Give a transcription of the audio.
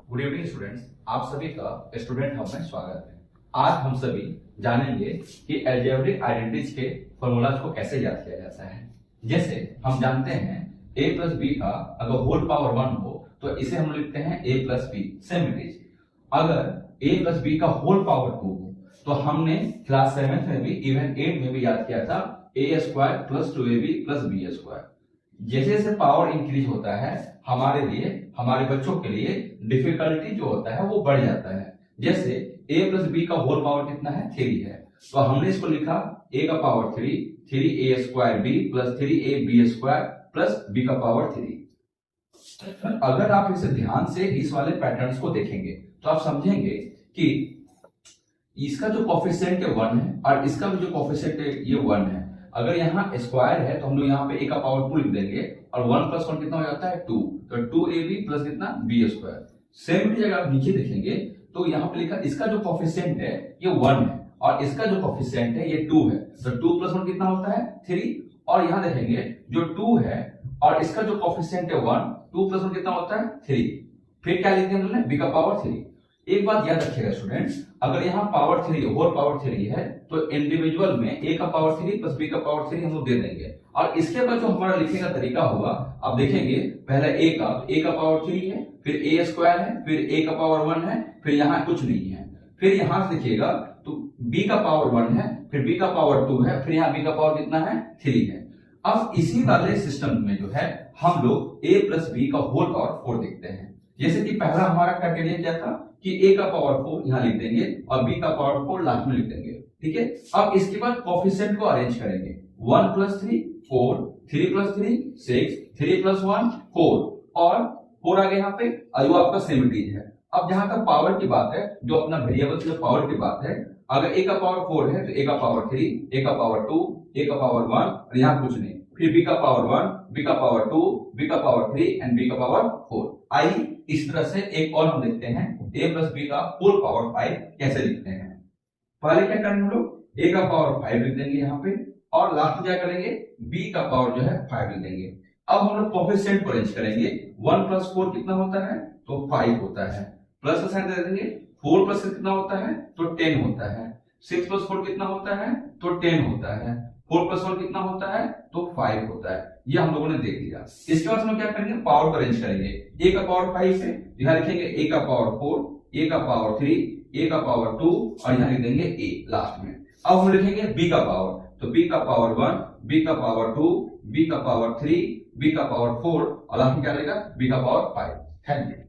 Good evening students, आप सभी का स्टूडेंट हब में स्वागत है। आज हम सभी जानेंगे कि अलजेब्रिक आइडेंटिटीज के फॉर्मूलाज को कैसे याद किया जाता है। जैसे हम जानते हैं a प्लस बी का अगर होल पावर 1 हो तो इसे हम लिखते हैं a plus B. Same it is अगर a प्लस बी का होल पावर 2 हो तो हमने क्लास 7 में भी इवन 8 में भी याद किया था a square plus 2ab plus B square. जैसे जैसे पावर इंक्रीज होता है हमारे लिए, हमारे बच्चों के लिए डिफिकल्टी जो होता है वो बढ़ जाता है। जैसे a प्लस बी का होल पावर कितना है, 3 है, तो हमने इसको लिखा a का power 3a square b plus 3ab square plus b का पावर 3। अगर आप इसे ध्यान से इस वाले पैटर्न्स को देखेंगे तो आप समझेंगे कि इसका जो कोफिशिएंट है 1 है और इसका भी जो कोफिशिएंट है ये 1 है। अगर यहाँ स्क्वायर है तो हम लोग यहाँ पे a का पावर 2 लिख देंगे और 1 प्लस 1 कितना हो जाता है 2, तो 2ab प्लस कितना b स्क्वायर। सेम चीज अगर आप नीचे देखेंगे तो यहाँ पे लिखा इसका जो कोफिशिएंट है ये 1 है और इसका जो कोफिशिएंट है ये 2 है, तो 2 प्लस 1 कितना होता है 3। और यहाँ देखेंगे जो 2 है और इसका जो कोफिशिएंट है 1, 2 प्लस 1 कितना होता है 3। फिर क्या लिखते हैं हमने b का पावर 3। एक बात याद रखिएगा स्टूडेंट्स, अगर यहाँ पावर 3 होल पावर 3 है तो इंडिविजुअल में a का पावर 3 प्लस b का पावर 3 हम लोग दे देंगे और इसके बाद जो हमारा लिखने का तरीका होगा आप देखेंगे पहले a का पावर 3 है, फिर a स्क्वायर है, फिर a का पावर 1 है, फिर यहाँ कुछ नहीं है, फिर यहाँ से देखिएगा तो b का पावर 1 है, फिर b का पावर 2 है, फिर यहाँ b का पावर कितना है 3 है। अब इसी वाले सिस्टम में जो है हम लोग a प्लस b का होल पावर 4 देखते हैं। जैसे कि पहला हमारा क्राइटेरिया क्या था कि a का पावर 4 यहाँ लिख देंगे और b का पावर 4 लास्ट में लिख देंगे, ठीक है। अब इसके बाद कोफिशिएंट को अरेंज करेंगे, 1 प्लस 3 4, 3 प्लस 3 6, 3 प्लस 1 4 और 4 आ गया यहाँ पे और वो आपका सेम चीज है। अब जहां तक पावर की बात है, जो अपना वेरिएबल जो पावर की बात है, अगर a का पावर 4 है तो a का पावर 3, a का पावर 2, a का पावर 1 और यहाँ कुछ नहीं, फिर b का पावर 1, b का पावर 2, b का पावर 3 एंड b का पावर 4। आइए इस तरह से एक और हम देखते हैं a प्लस b का होल पावर 5 कैसे लिखते हैं। पहले क्या करेंगे हम लोग a का पावर 5 लिख देंगे यहाँ पे और लास्ट में क्या करेंगे b का पावर जो है 5 लिख देंगे। अब हम लोग कोफिशिएंट को अरेंज करेंगे, 1 प्लस 4 कितना होता है तो 5 होता है, प्लस का साइन दे देंगे, 4 प्लस कितना होता है तो 10 होता है, 6 प्लस 4 कितना होता है तो 10 होता है, 4 प्लस 1 कितना होता है तो 5 होता है। ये हम लोगों ने देख लिया। इसके बाद हम क्या करेंगे पावर को अरेंज करेंगे, a का पावर 5 है, यहाँ लिखेंगे a का पावर 4, a का पावर 3, a का पावर 2 और यहाँ लिख देंगे a लास्ट में। अब हम लिखेंगे b का पावर, तो b का पावर 1, b का पावर 2, b का पावर 3, b का पावर 4 और लास्ट में क्या रहेगा b का पावर 5। Thank you.